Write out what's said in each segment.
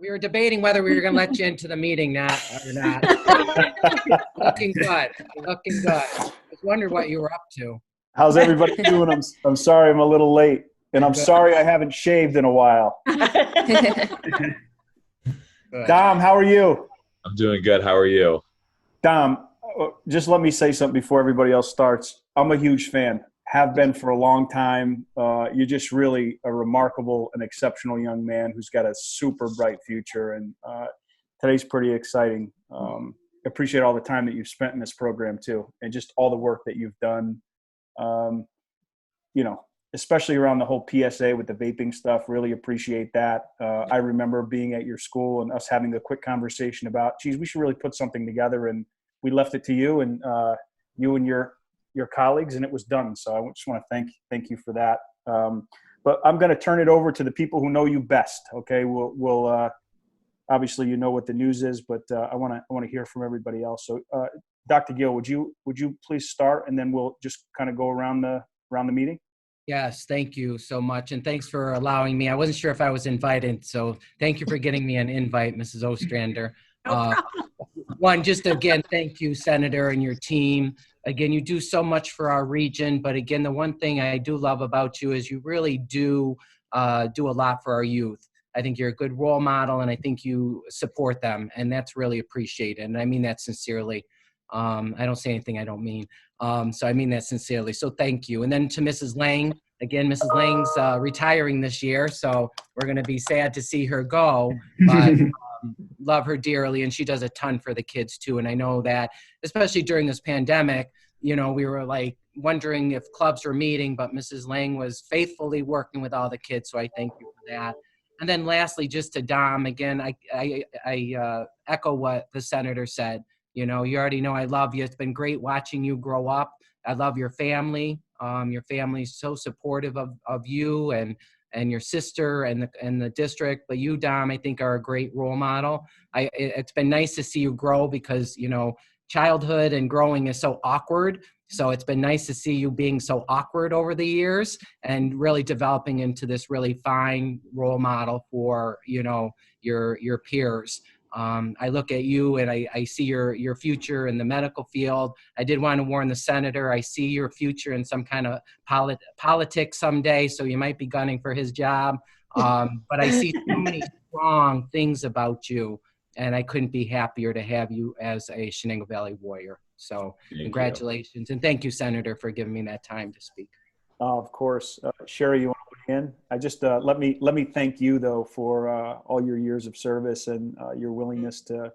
We were debating whether we were going to let you into the meeting or not. Looking good. Looking good. I was wondering what you were up to. How's everybody doing? I'm sorry I'm a little late, and I'm Good. sorry I haven't shaved in a while. Good. Dom, how are you? I'm doing good. How are you? Dom, just let me say something before everybody else starts. I'm a huge fan. Have been for a long time. You're just really a remarkable and exceptional young man who's got a super bright future, and today's pretty exciting. Appreciate all the time that you've spent in this program too, and just all the work that you've done. Especially around the whole PSA with the vaping stuff, really appreciate that. I remember being at your school and us having a quick conversation about, geez, we should really put something together, and we left it to you and you and your colleagues, and it was done. So I just want to thank you for that. But I'm going to turn it over to the people who know you best. Okay. We'll obviously, you know what the news is, but I want to hear from everybody else. So Dr. Gill, would you please start, and then we'll just kind of go around the meeting? Yes, thank you so much. And thanks for allowing me. I wasn't sure if I was invited, so thank you for getting me an invite, Mrs. Ostrander. No problem. One, just again, thank you, Senator, and your team. Again, you do so much for our region, but again, the one thing I do love about you is you really do a lot for our youth. I think you're a good role model, and I think you support them, and that's really appreciated. And I mean that sincerely. I don't say anything I don't mean. So I mean that sincerely. So thank you. And then to Mrs. Lang, again, Mrs. Lang's retiring this year, so we're going to be sad to see her go, but love her dearly, and she does a ton for the kids too. And I know that, especially during this pandemic, we were like wondering if clubs were meeting, but Mrs. Lang was faithfully working with all the kids, so I thank you for that. And then lastly, just to Dom, again, I echo what the senator said. You already know I love you. It's been great watching you grow up. I love your family. Your family's so supportive of you and your sister and the district. But you, Dom, I think are a great role model. It's been nice to see you grow because, childhood and growing is so awkward. So it's been nice to see you being so awkward over the years and really developing into this really fine role model for, your peers. I look at you and I see your future in the medical field. I did want to warn the senator, I see your future in some kind of politics someday, so you might be gunning for his job. But I see so many strong things about you, and I couldn't be happier to have you as a Chenango Valley warrior. So congratulations. And thank you, Senator, for giving me that time to speak. Of course. Sherry, you want to weigh in? I just let me thank you though for all your years of service and your willingness to,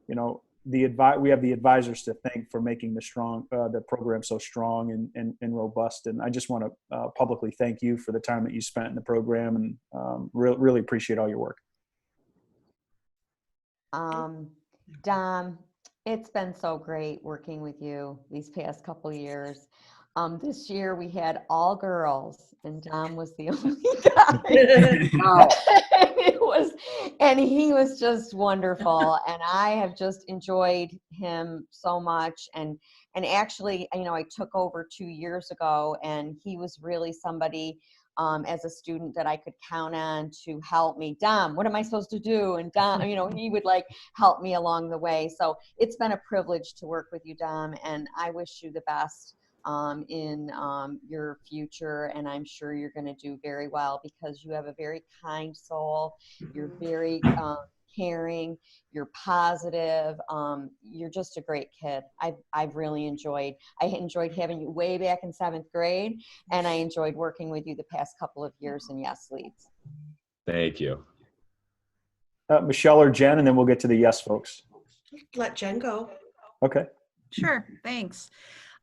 we have the advisors to thank for making the program so strong and robust. And I just want to publicly thank you for the time that you spent in the program, and really appreciate all your work. Dom, it's been so great working with you these past couple of years. This year we had all girls, and Dom was the only guy. Wow. And he was just wonderful, and I have just enjoyed him so much. And actually, I took over 2 years ago, and he was really somebody as a student that I could count on to help me. Dom, what am I supposed to do? And Dom, he would help me along the way. So it's been a privilege to work with you, Dom, and I wish you the best in your future, and I'm sure you're going to do very well because you have a very kind soul. You're very caring. You're positive. You're just a great kid. I've really enjoyed. I enjoyed having you way back in 7th grade, and I enjoyed working with you the past couple of years in Yes Leads. Thank you. Michelle or Jen, and then we'll get to the yes folks. Let Jen go. Okay. Sure. Thanks.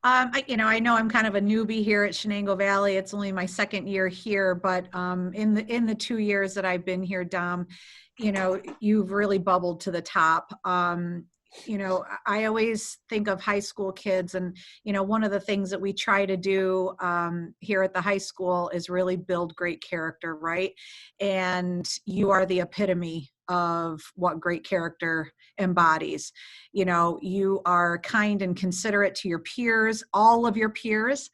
I know I'm kind of a newbie here at Chenango Valley. It's only my 2nd year here, but in the 2 years that I've been here, Dom, you've really bubbled to the top. I always think of high school kids, and one of the things that we try to do here at the high school is really build great character, right? And you are the epitome of what great character embodies. You are kind and considerate to your peers, all of your peers.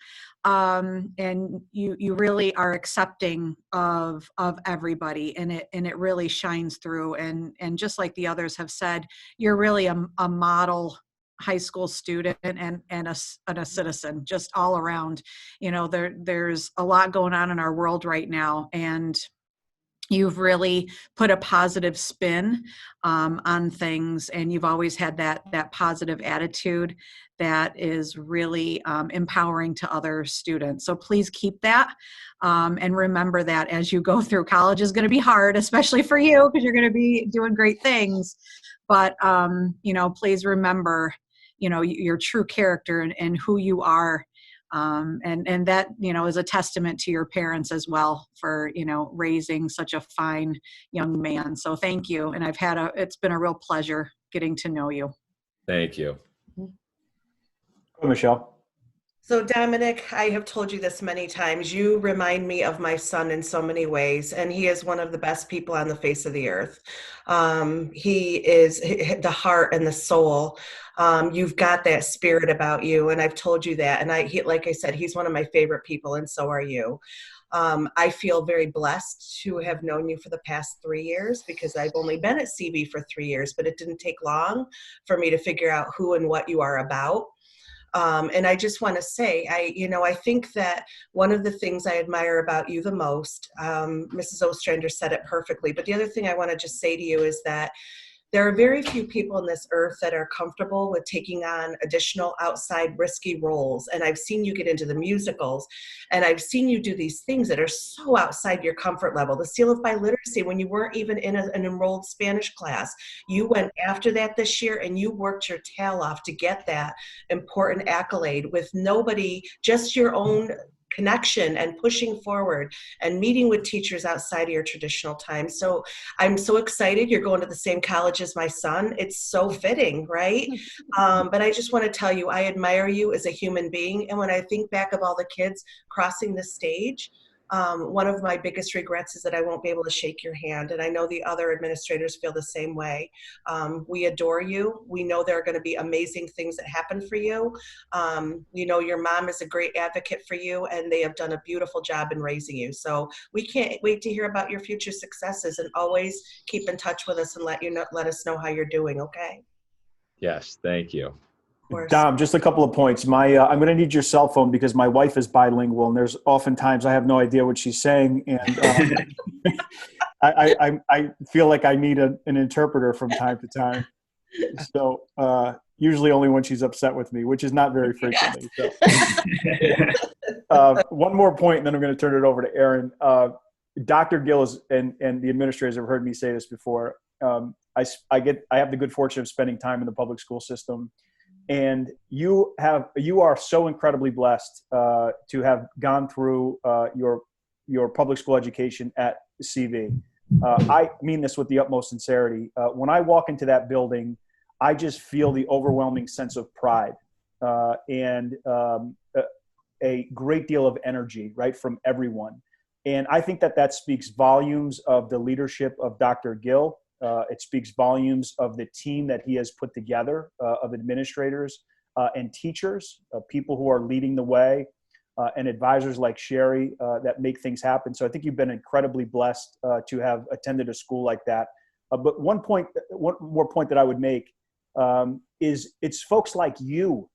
and you really are accepting of everybody, and it really shines through. And just like the others have said, you're really a model high school student and a citizen, just all around. There's a lot going on in our world right now, and you've really put a positive spin on things, and you've always had that positive attitude that is really empowering to other students. So please keep that, and remember that as you go through. College is going to be hard, especially for you, because you're going to be doing great things. But please remember, your true character and who you are. And that, is a testament to your parents as well for, raising such a fine young man. So thank you. And it's been a real pleasure getting to know you. Thank you. Go, Michelle. So Dominick, I have told you this many times, you remind me of my son in so many ways, and he is one of the best people on the face of the earth. He is the heart and the soul. You've got that spirit about you, and I've told you that. And like I said, he's one of my favorite people, and so are you. I feel very blessed to have known you for the past 3 years, because I've only been at CV for 3 years, but it didn't take long for me to figure out who and what you are about. And I just want to say, I think that one of the things I admire about you the most, Mrs. Ostrander said it perfectly, but the other thing I want to just say to you is that there are very few people on this earth that are comfortable with taking on additional outside risky roles. And I've seen you get into the musicals, and I've seen you do these things that are so outside your comfort level. The Seal of Biliteracy, when you weren't even in an enrolled Spanish class, you went after that this year, and you worked your tail off to get that important accolade with nobody, just your own connection and pushing forward and meeting with teachers outside of your traditional time. So I'm so excited you're going to the same college as my son. It's so fitting, right? But I just want to tell you, I admire you as a human being. And when I think back of all the kids crossing the stage, one of my biggest regrets is that I won't be able to shake your hand. And I know the other administrators feel the same way. We adore you. We know there are going to be amazing things that happen for you. Your mom is a great advocate for you, and they have done a beautiful job in raising you. So we can't wait to hear about your future successes, and always keep in touch with us and let us know how you're doing. Okay. Yes. Thank you. Dom, just a couple of points. I'm going to need your cell phone because my wife is bilingual, and there's oftentimes I have no idea what she's saying, and I feel like I need an interpreter from time to time. So usually only when she's upset with me, which is not very frequently. So. One more point, and then I'm going to turn it over to Aaron. Dr. Gill and the administrators have heard me say this before. I have the good fortune of spending time in the public school system. And you are so incredibly blessed to have gone through your public school education at CV. I mean this with the utmost sincerity. When I walk into that building, I just feel the overwhelming sense of pride and a great deal of energy, right, from everyone. And I think that speaks volumes of the leadership of Dr. Gill. It speaks volumes of the team that he has put together of administrators and teachers, people who are leading the way, and advisors like Sherry that make things happen. So I think you've been incredibly blessed to have attended a school like that. But one more point that I would make is it's folks like you,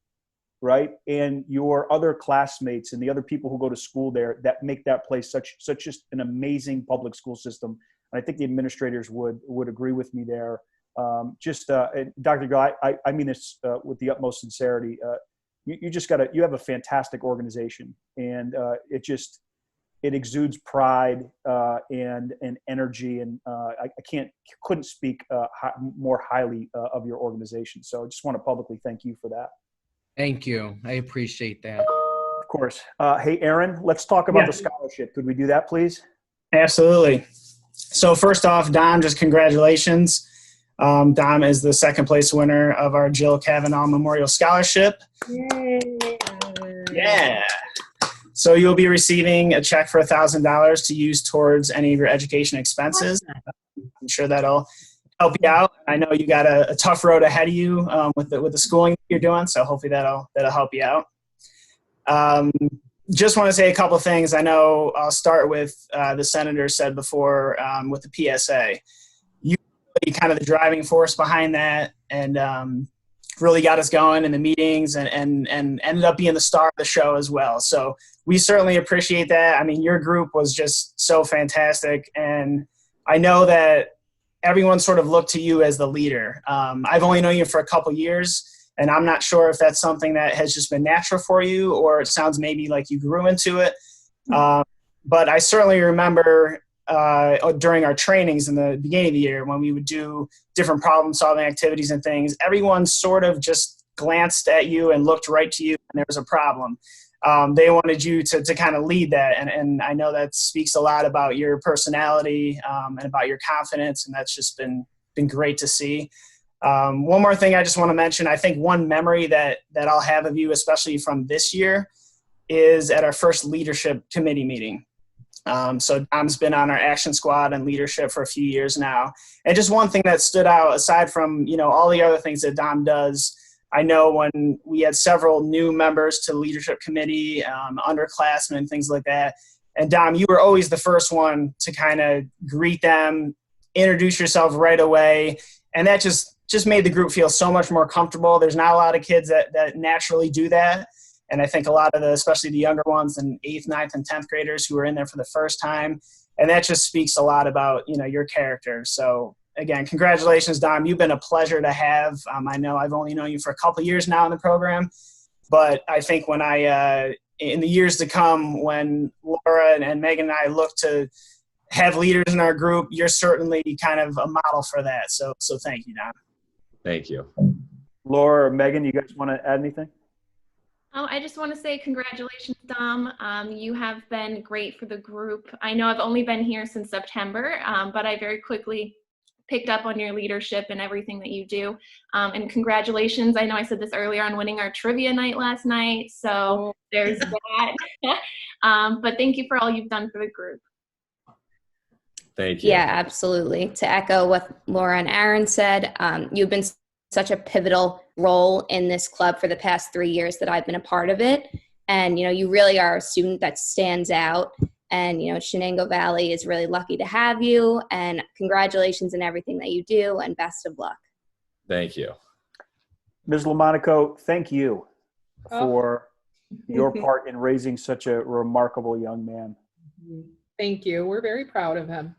right, and your other classmates and the other people who go to school there that make that place such just an amazing public school system. And I think the administrators would agree with me there. Dr. Gill, I mean this with the utmost sincerity. You have a fantastic organization, and it exudes pride and energy, and I couldn't speak more highly of your organization. So I just want to publicly thank you for that. Thank you. I appreciate that. Of course. Hey, Aaron, let's talk about the scholarship. Could we do that, please? Absolutely. So first off, Dom, just congratulations. Dom is the second place winner of our Jill Kavanaugh Memorial Scholarship. Yay. Yeah. So you'll be receiving a check for $1,000 to use towards any of your education expenses. I'm sure that'll help you out. I know you got a tough road ahead of you with the schooling you're doing, so hopefully that'll help you out. just want to say a couple things. I know I'll start with the senator said before with the PSA. You really kind of the driving force behind that, and really got us going in the meetings, and ended up being the star of the show as well. So we certainly appreciate that. I mean, your group was just so fantastic, and I know that everyone sort of looked to you as the leader. I've only known you for a couple years, and I'm not sure if that's something that has just been natural for you, or it sounds maybe like you grew into it. But I certainly remember during our trainings in the beginning of the year when we would do different problem-solving activities and things, everyone sort of just glanced at you and looked right to you when there was a problem. They wanted you to kind of lead that, and I know that speaks a lot about your personality and about your confidence, and that's just been great to see. One more thing I just want to mention, I think one memory that I'll have of you, especially from this year, is at our first leadership committee meeting. So Dom's been on our action squad and leadership for a few years now. And just one thing that stood out, aside from, all the other things that Dom does, I know when we had several new members to the leadership committee, underclassmen, things like that. And Dom, you were always the first one to kind of greet them, introduce yourself right away. And that just made the group feel so much more comfortable. There's not a lot of kids that naturally do that. And I think a lot of especially the younger ones and 8th, 9th, and 10th graders who are in there for the first time. And that just speaks a lot about, your character. So again, congratulations, Dom. You've been a pleasure to have. I know I've only known you for a couple of years now in the program, but I think when in the years to come, when Laura and Megan and I look to have leaders in our group, you're certainly kind of a model for that. So thank you, Dom. Thank you. Laura or Megan, you guys want to add anything? Oh, I just want to say congratulations, Dom. You have been great for the group. I know I've only been here since September, but I very quickly picked up on your leadership and everything that you do. And congratulations. I know I said this earlier on winning our trivia night last night. So there's that. But thank you for all you've done for the group. Thank you. Yeah, absolutely. To echo what Laura and Aaron said, you've been such a pivotal role in this club for the past 3 years that I've been a part of it. And, you really are a student that stands out. And, Chenango Valley is really lucky to have you. And congratulations on everything that you do, and best of luck. Thank you. Ms. Lomonaco, thank you for your part in raising such a remarkable young man. Thank you. We're very proud of him.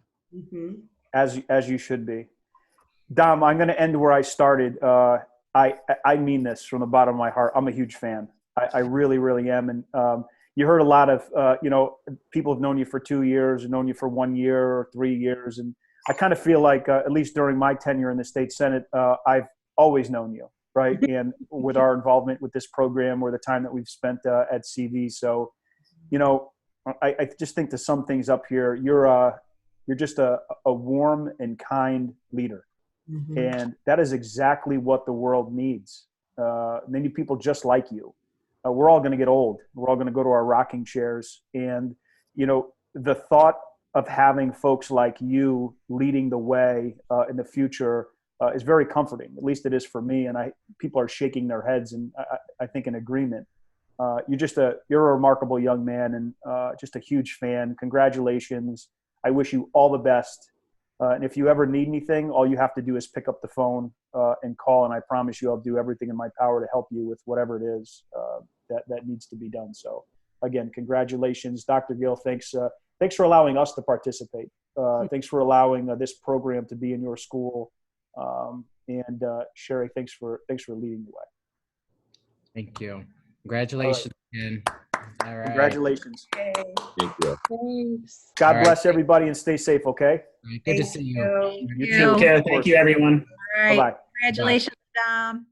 As you should be. Dom, I'm going to end where I started. I mean this from the bottom of my heart. I'm a huge fan. I really, really am. And you heard a lot of, people have known you for 2 years, known you for 1 year or 3 years. And I kind of feel like, at least during my tenure in the state Senate, I've always known you, right? And with our involvement with this program or the time that we've spent at CV. So, I just think to sum things up here, you're just a warm and kind leader. And that is exactly what the world needs. They need people just like you. We're all going to get old. We're all going to go to our rocking chairs. And, the thought of having folks like you leading the way in the future is very comforting. At least it is for me. And people are shaking their heads, and I think in agreement. You're a remarkable young man, and just a huge fan. Congratulations. I wish you all the best. And if you ever need anything, all you have to do is pick up the phone and call, and I promise you I'll do everything in my power to help you with whatever it is that needs to be done. So, again, congratulations. Dr. Gill, thanks for allowing us to participate. Thanks for allowing this program to be in your school. And Sherry, thanks for leading the way. Thank you. Congratulations again. All right. Congratulations. Thank you. Thanks. God bless everybody, and stay safe, okay? Good to see you. Okay, thank you, everyone. All right. Bye-bye. Congratulations, Dom.